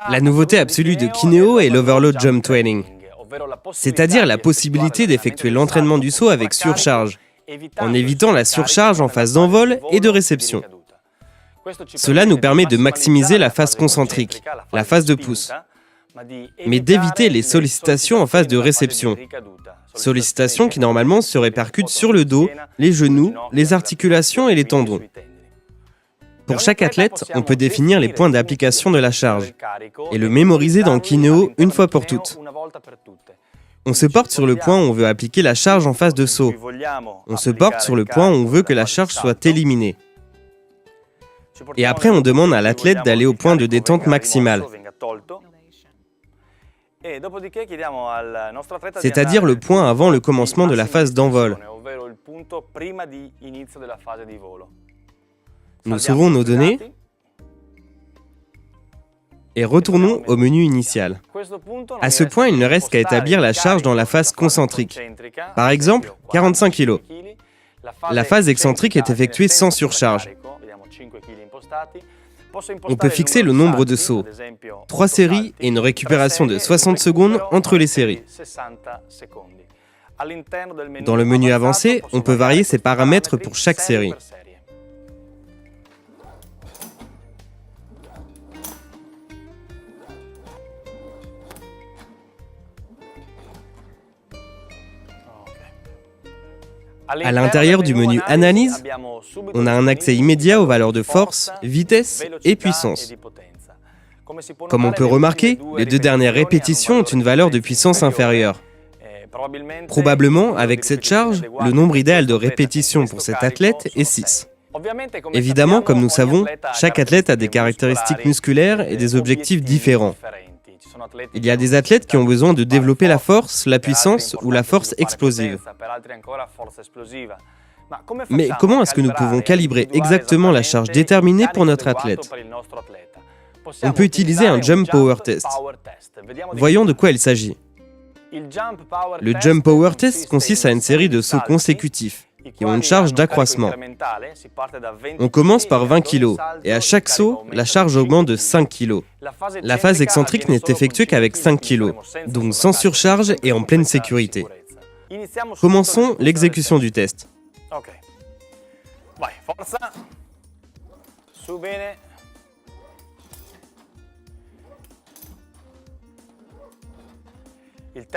La nouveauté absolue de Kineo est l'Overload Jump Training, c'est-à-dire la possibilité d'effectuer l'entraînement du saut avec surcharge, en évitant la surcharge en phase d'envol et de réception. Cela nous permet de maximiser la phase concentrique, la phase de pouce, mais d'éviter les sollicitations en phase de réception, sollicitations qui normalement se répercutent sur le dos, les genoux, les articulations et les tendons. Pour chaque athlète, on peut définir les points d'application de la charge et le mémoriser dans Kineo une fois pour toutes. On se porte sur le point où on veut appliquer la charge en phase de saut. On se porte sur le point où on veut que la charge soit éliminée. Et après, on demande à l'athlète d'aller au point de détente maximale, c'est-à-dire le point avant le commencement de la phase d'envol. Nous sauvons nos données et retournons au menu initial. À ce point, il ne reste qu'à établir la charge dans la phase concentrique. Par exemple, 45 kg. La phase excentrique est effectuée sans surcharge. On peut fixer le nombre de sauts, 3 séries et une récupération de 60 secondes entre les séries. Dans le menu avancé, on peut varier ces paramètres pour chaque série. À l'intérieur du menu Analyse, on a un accès immédiat aux valeurs de force, vitesse et puissance. Comme on peut remarquer, les 2 dernières répétitions ont une valeur de puissance inférieure. Probablement, avec cette charge, le nombre idéal de répétitions pour cet athlète est 6. Évidemment, comme nous savons, chaque athlète a des caractéristiques musculaires et des objectifs différents. Il y a des athlètes qui ont besoin de développer la force, la puissance ou la force explosive. Mais comment est-ce que nous pouvons calibrer exactement la charge déterminée pour notre athlète? On peut utiliser un Jump Power Test. Voyons de quoi il s'agit. Le Jump Power Test consiste à une série de sauts consécutifs qui ont une charge d'accroissement. On commence par 20 kg et à chaque saut, la charge augmente de 5 kg. La phase excentrique n'est effectuée qu'avec 5 kg, donc sans surcharge et en pleine sécurité. Commençons l'exécution du test.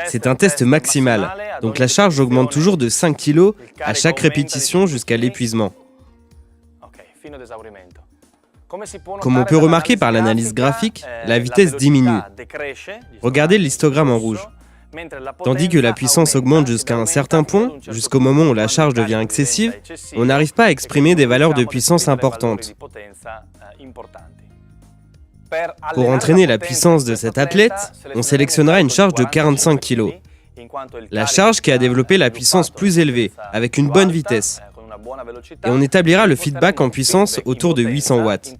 C'est un test maximal, donc la charge augmente toujours de 5 kg à chaque répétition jusqu'à l'épuisement. Comme on peut remarquer par l'analyse graphique, la vitesse diminue. Regardez l'histogramme en rouge. Tandis que la puissance augmente jusqu'à un certain point, jusqu'au moment où la charge devient excessive, on n'arrive pas à exprimer des valeurs de puissance importantes. Pour entraîner la puissance de cet athlète, on sélectionnera une charge de 45 kg. La charge qui a développé la puissance plus élevée, avec une bonne vitesse. Et on établira le feedback en puissance autour de 800 watts.